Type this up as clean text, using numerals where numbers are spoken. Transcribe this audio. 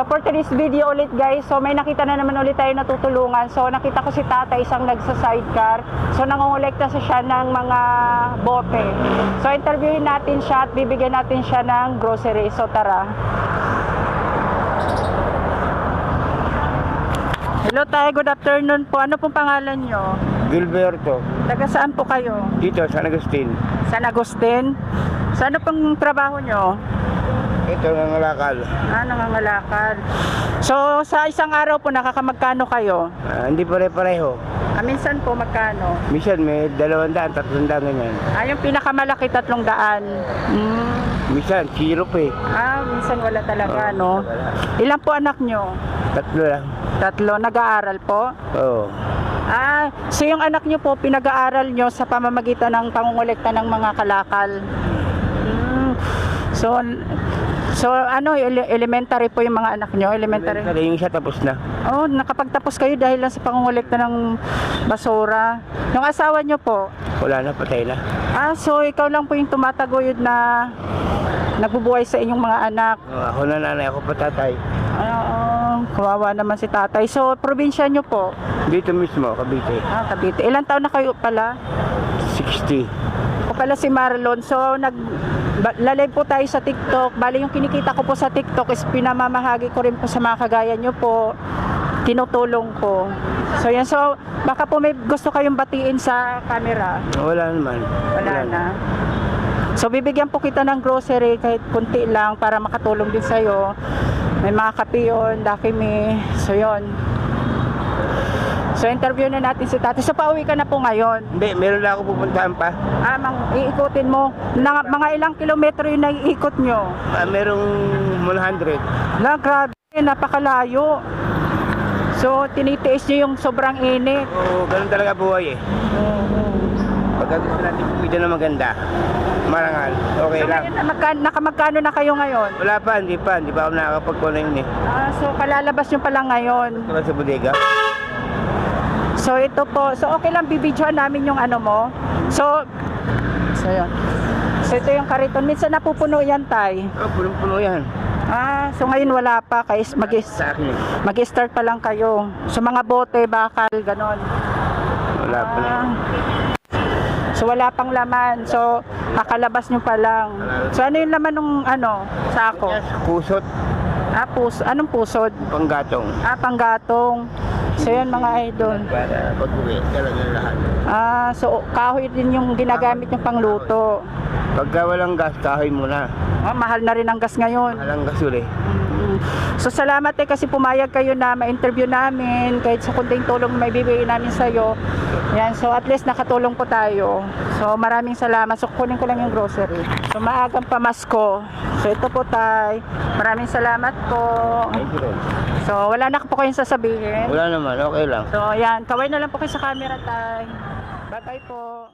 So for today's video ulit guys, so may nakita na naman ulit tayo natutulungan. So nakita ko si tatay isang nagsa-sidecar. So nangongolekta siya ng mga bote. So interviewin natin siya at bibigyan natin siya ng grocery. So tara. Hello tayo, good afternoon po. Ano pong pangalan nyo? Gilberto. Taga saan po kayo? Dito, San Agustin. San Agustin? So ano pong trabaho nyo? Ito, nangalakal. Nangangalakal. So sa isang araw po nakakamagkano kayo? Hindi pare-pareho. Minsan po magkano? Minsan may 200, 300 ganyan. Yung pinakamalaki 300. Minsan, syrup eh. Minsan wala talaga, no? Wala. Ilan po anak nyo? 3 lang. 3, nag-aaral po? Oo. So yung anak nyo po, pinag-aaral nyo sa pamamagitan ng pangungulekta ng mga kalakal. So ano, elementary po yung mga anak nyo? Elementary? Yung isa tapos na. Nakapagtapos kayo dahil lang sa pangungulekta ng basura. Yung asawa nyo po? Wala na, patay na. So ikaw lang po yung tumataguyod na nagbubuhay sa inyong mga anak. Ako na nanay, ako pa tatay. Kawawa naman si tatay. So probinsya nyo po? Dito mismo, Cavite. Cavite. Ilang taon na kayo pala? 60. Ako pala si Marlon. So live po tayo sa TikTok. Bali yung kinikita ko po sa TikTok is pinamamahagi ko rin po sa mga kagaya nyo po. Tinutulong ko. So yan. So baka po may gusto kayong batiin sa camera. Wala naman. Wala na. So bibigyan po kita ng grocery kahit kunti lang para makatulong din sa'yo. May mga kapiyon, dakimi. So yon. So interview na natin si tatay. So pauwi ka na po ngayon? Hindi, meron na ako pupuntahan pa. Iikutin mo. Mga ilang kilometro yung naiikot nyo? Merong 100. Grabe, napakalayo. So tinitiis nyo yung sobrang init. Oo, ganun talaga buhay eh. Pagka gusto natin pumida na maganda, marangal, okay So lang. ngayon, nakamagkano na kayo ngayon? Wala pa, hindi pa ako nakakapagkuha na yun eh. So kalalabas nyo pa lang ngayon. Ito lang sa bodega. So ito po, so okay lang bibidyohan namin yung ano mo. So yun. So ito yung kariton, minsan napupuno yan tay. Punong-puno yan. So ngayon wala pa, kaya Sa akin eh. mag-start pa lang kayo. So mga bote, bakal, ganon. Wala pa na. So wala pang laman. So kakalabas nyo pa lang. So ano yung laman ng sako? Pusot, Anong pusod? panggatong. Panggatong. So yun mga idol. Para pag-uwi, talaga lahat. So kahoy din yung ginagamit yung pangluto. Pagka walang gas, kahoy muna. Mahal na rin ang gas ngayon. Walang gas uli. So salamat kasi pumayag kayo na ma-interview namin kahit sa kunting tulong may bibigay namin sa iyo. Yan, so at least nakatulong po tayo. So maraming salamat. So kunin ko lang yung grocery. So maagang pamasko. So ito po tay. Maraming salamat po. Thank you. So wala na po kayong sasabihin. Wala naman, okay lang. So yan, kaway na lang po kayo sa camera tay. Bye bye po.